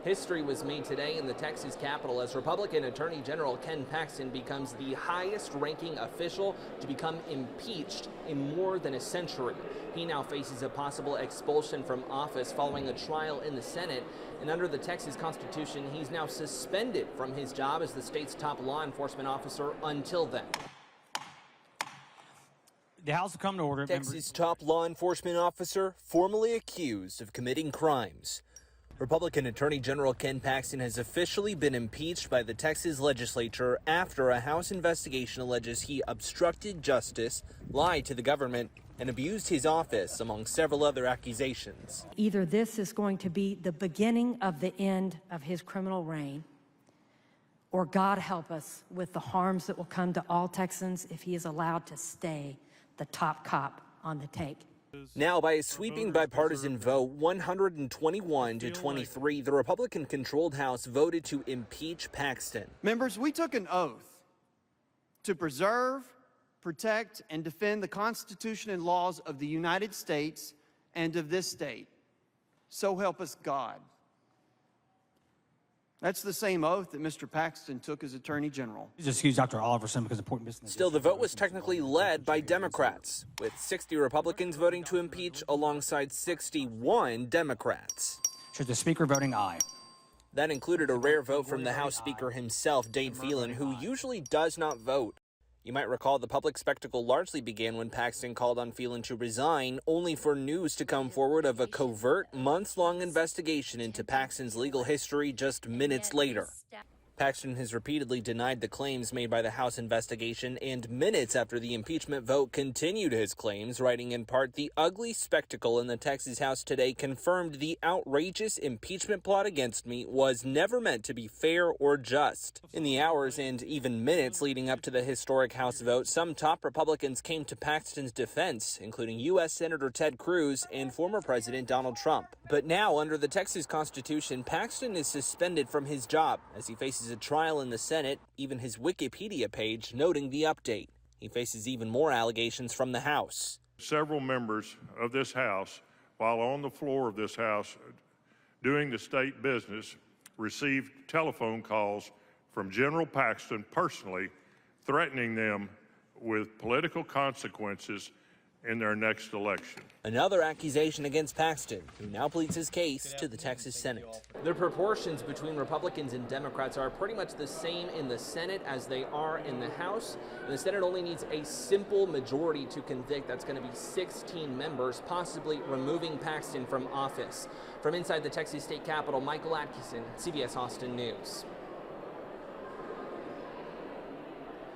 History was made today in the Texas Capitol as Republican Attorney General Ken Paxton becomes the highest-ranking official to become impeached in more than a century. He now faces a possible expulsion from office following a trial in the Senate, and under the Texas Constitution, he's now suspended from his job as the state's top law enforcement officer until then. The House will come to order. Texas top law enforcement officer formally accused of committing crimes. Republican Attorney General Ken Paxton has officially been impeached by the Texas legislature after a House investigation alleges he obstructed justice, lied to the government, and abused his office, among several other accusations. Either this is going to be the beginning of the end of his criminal reign, or God help us with the harms that will come to all Texans if he is allowed to stay the top cop on the take. Now, by a sweeping bipartisan vote, 121 to 23, the Republican-controlled House voted to impeach Paxton. Members, we took an oath to preserve, protect, and defend the Constitution and laws of the United States and of this state. So help us God. That's the same oath that Mr. Paxton took as Attorney General. Please excuse Dr. Oliverson because important business. Still, the vote was technically led by Democrats, with 60 Republicans voting to impeach alongside 61 Democrats. Should the Speaker voting aye? That included a rare vote from the House Speaker himself, Dave Phelan, who usually does not vote. You might recall the public spectacle largely began when Paxton called on Phelan to resign, only for news to come forward of a covert, months-long investigation into Paxton's legal history just minutes later. Paxton has repeatedly denied the claims made by the House investigation, and minutes after the impeachment vote continued his claims, writing in part, "The ugly spectacle in the Texas House today confirmed the outrageous impeachment plot against me was never meant to be fair or just." In the hours and even minutes leading up to the historic House vote, some top Republicans came to Paxton's defense, including U.S. Senator Ted Cruz and former President Donald Trump. But now, under the Texas Constitution, Paxton is suspended from his job as he faces a trial in the Senate, even his Wikipedia page noting the update. He faces even more allegations from the House. Several members of this House, while on the floor of this House doing the state business, received telephone calls from General Paxton personally, threatening them with political consequences in their next election. Another accusation against Paxton, who now pleads his case to the Texas Senate. The proportions between Republicans and Democrats are pretty much the same in the Senate as they are in the House. And the Senate only needs a simple majority to convict. That's going to be 16 members, possibly removing Paxton from office. From inside the Texas State Capitol, Michael Atkinson, CBS Austin News.